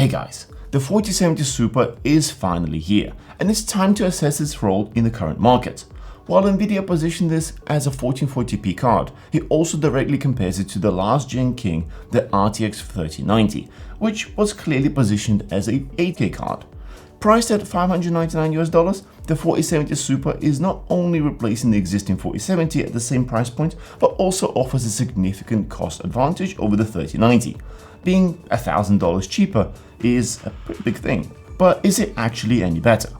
Hey guys, the 4070 Super is finally here, and it's time to assess its role in the current market. While Nvidia positioned this as a 1440p card, he also directly compares it to the last gen king, the RTX 3090, which was clearly positioned as a 8K card. Priced at $599, the 4070 Super is not only replacing the existing 4070 at the same price point, but also offers a significant cost advantage over the 3090. Being $1,000 cheaper is a pretty big thing. But is it actually any better?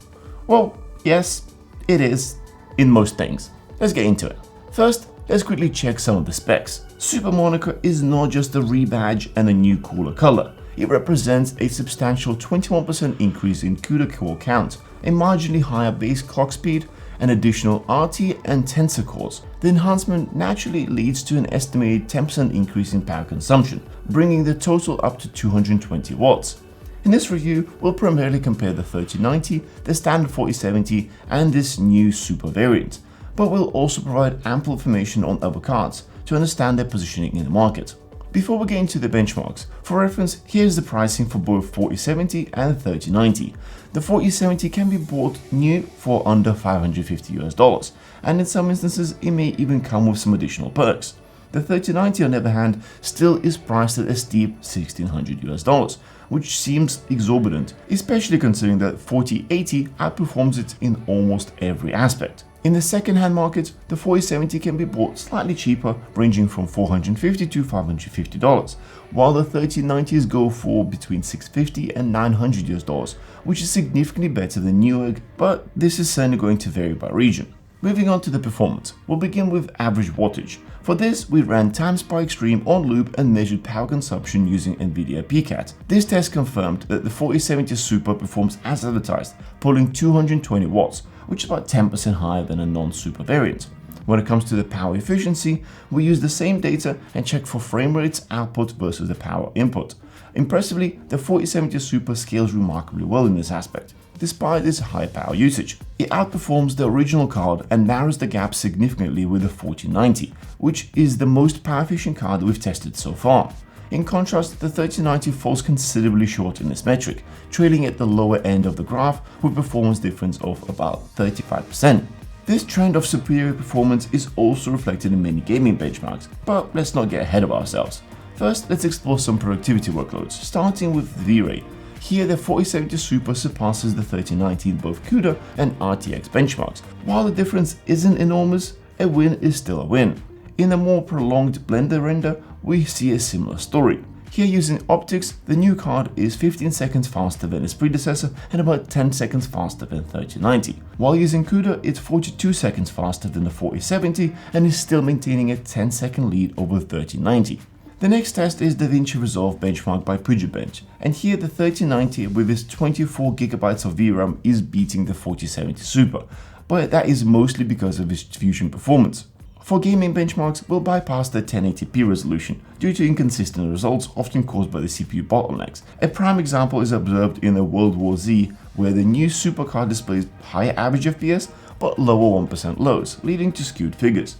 Well, yes, it is in most things. Let's get into it. First, let's quickly check some of the specs. Super Monaco is not just a rebadge and a new cooler color. It represents a substantial 21% increase in CUDA core count, a marginally higher base clock speed, and additional RT and tensor cores. The enhancement naturally leads to an estimated 10% increase in power consumption, bringing the total up to 220 watts. In this review, we'll primarily compare the 3090, the standard 4070, and this new Super variant, but we'll also provide ample information on other cards to understand their positioning in the market. Before we get into the benchmarks, for reference, here's the pricing for both 4070 and 3090. The 4070 can be bought new for under $550 and in some instances it may even come with some additional perks. The 3090 on the other hand still is priced at a steep $1,600, which seems exorbitant, especially considering that 4080 outperforms it in almost every aspect. In the second-hand market, the 4070 can be bought slightly cheaper, ranging from $450 to $550, while the 3090s go for between $650 and $900, which is significantly better than Newegg, but this is certainly going to vary by region. Moving on to the performance, we'll begin with average wattage. For this, we ran TimeSpy Extreme on loop and measured power consumption using Nvidia PCAT. This test confirmed that the 4070 Super performs as advertised, pulling 220 watts, which is about 10% higher than a non-Super variant. When it comes to the power efficiency, we use the same data and check for frame rates output versus the power input. Impressively, the 4070 Super scales remarkably well in this aspect. Despite its high power usage, it outperforms the original card and narrows the gap significantly with the 4090, which is the most power efficient card we've tested so far. In contrast, the 3090 falls considerably short in this metric, trailing at the lower end of the graph with performance difference of about 35%. This trend of superior performance is also reflected in many gaming benchmarks, but let's not get ahead of ourselves. First, let's explore some productivity workloads, starting with Vray. Here, the 4070 Super surpasses the 3090 in both CUDA and RTX benchmarks. While the difference isn't enormous, a win is still a win. In a more prolonged Blender render, we see a similar story. Here, using optics, the new card is 15 seconds faster than its predecessor and about 10 seconds faster than 3090. While using CUDA, it's 42 seconds faster than the 4070 and is still maintaining a 10-second lead over 3090. The next test is DaVinci Resolve benchmark by Bench, and here the 3090 with its 24GB of VRAM is beating the 4070 Super, but that is mostly because of its fusion performance. For gaming benchmarks, we'll bypass the 1080p resolution due to inconsistent results often caused by the CPU bottlenecks. A prime example is observed in the World War Z, where the new supercard displays higher average FPS but lower 1% lows, leading to skewed figures.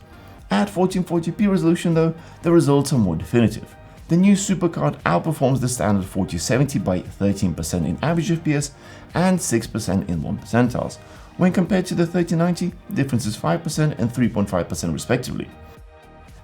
At 1440p resolution though, the results are more definitive. The new supercard outperforms the standard 4070 by 13% in average FPS and 6% in 1 percentiles. When compared to the 3090, the difference is 5% and 3.5% respectively.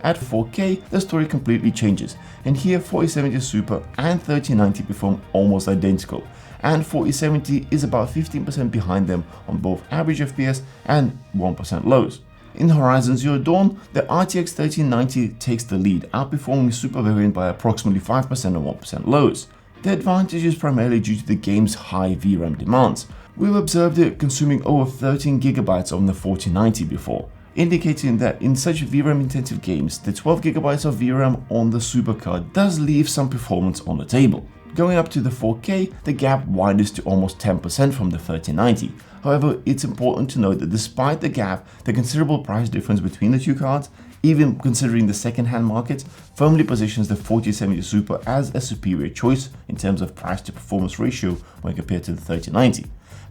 At 4K, the story completely changes, and here 4070 Super and 3090 perform almost identical, and 4070 is about 15% behind them on both average FPS and 1% lows. In Horizon Zero Dawn, the RTX 3090 takes the lead, outperforming Super variant by approximately 5% and 1% lows. The advantage is primarily due to the game's high VRAM demands. We've observed it consuming over 13GB on the 4090 before, indicating that in such VRAM-intensive games, the 12GB of VRAM on the supercard does leave some performance on the table. Going up to the 4K, the gap widens to almost 10% from the 3090. However, it's important to note that despite the gap, the considerable price difference between the two cards, even considering the second-hand market, firmly positions the 4070 Super as a superior choice in terms of price to performance ratio when compared to the 3090.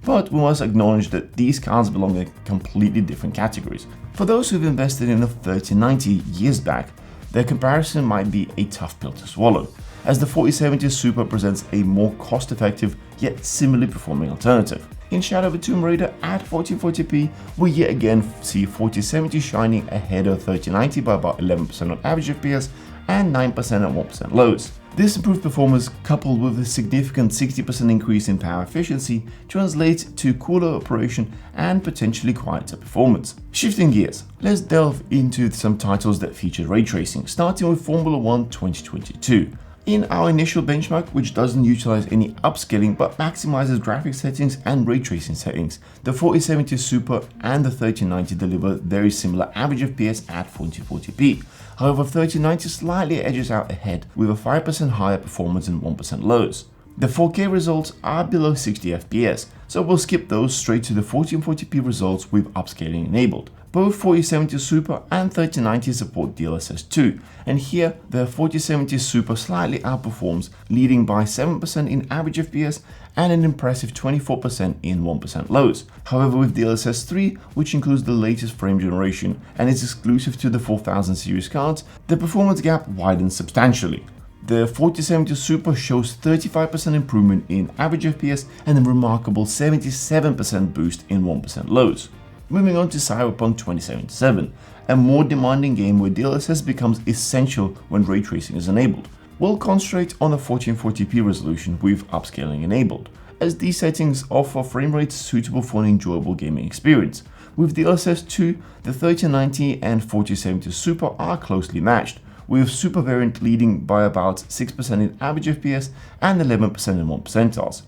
But we must acknowledge that these cards belong in completely different categories. For those who've invested in a 3090 years back, their comparison might be a tough pill to swallow. as the 4070 Super presents a more cost-effective yet similarly performing alternative. In Shadow of the Tomb Raider at 1440p, we yet again see 4070 shining ahead of 3090 by about 11% on average FPS and 9% at 1% lows. This improved performance, coupled with a significant 60% increase in power efficiency, translates to cooler operation and potentially quieter performance. Shifting gears, let's delve into some titles that feature ray tracing, starting with Formula 1 2022. In our initial benchmark, which doesn't utilize any upscaling but maximizes graphics settings and ray tracing settings, the 4070 Super and the 3090 deliver very similar average FPS at 1440p. However, 3090 slightly edges out ahead with a 5% higher performance and 1% lows. The 4K results are below 60 FPS, so we'll skip those straight to the 1440p results with upscaling enabled. Both 4070 Super and 3090 support DLSS 2, and here the 4070 Super slightly outperforms, leading by 7% in average FPS and an impressive 24% in 1% lows. However, with DLSS 3, which includes the latest frame generation and is exclusive to the 4000 series cards, the performance gap widens substantially. The 4070 Super shows 35% improvement in average FPS and a remarkable 77% boost in 1% lows. Moving on to Cyberpunk 2077, a more demanding game where DLSS becomes essential when ray tracing is enabled. We'll concentrate on a 1440p resolution with upscaling enabled, as these settings offer frame rates suitable for an enjoyable gaming experience. With DLSS 2, the 3090 and 4070 Super are closely matched, with Super variant leading by about 6% in average FPS and 11% in 1%.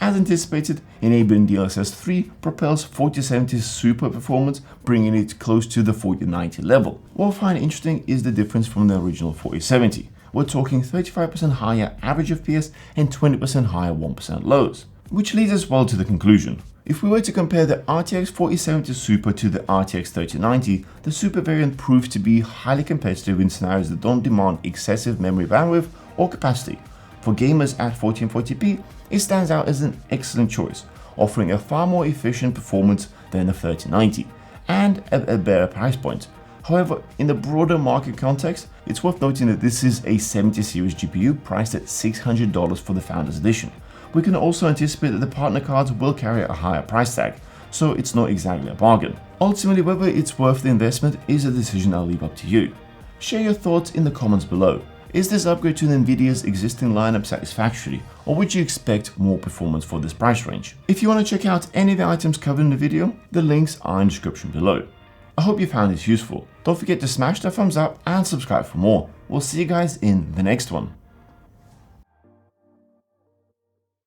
As anticipated, enabling DLSS 3 propels 4070's Super performance, bringing it close to the 4090 level. What I find interesting is the difference from the original 4070. We're talking 35% higher average FPS and 20% higher 1% lows. Which leads us well to the conclusion. If we were to compare the RTX 4070 Super to the RTX 3090, the Super variant proves to be highly competitive in scenarios that don't demand excessive memory bandwidth or capacity. For gamers at 1440p, it stands out as an excellent choice, offering a far more efficient performance than the 3090, and at a better price point. However, in the broader market context, it's worth noting that this is a 70 series GPU priced at $600 for the Founders Edition. We can also anticipate that the partner cards will carry a higher price tag, so it's not exactly a bargain. Ultimately, whether it's worth the investment is a decision I'll leave up to you. Share your thoughts in the comments below. Is this upgrade to Nvidia's existing lineup satisfactory, or would you expect more performance for this price range? If you want to check out any of the items covered in the video, the links are in the description below. I hope you found this useful. Don't forget to smash that thumbs up and subscribe for more. We'll see you guys in the next one.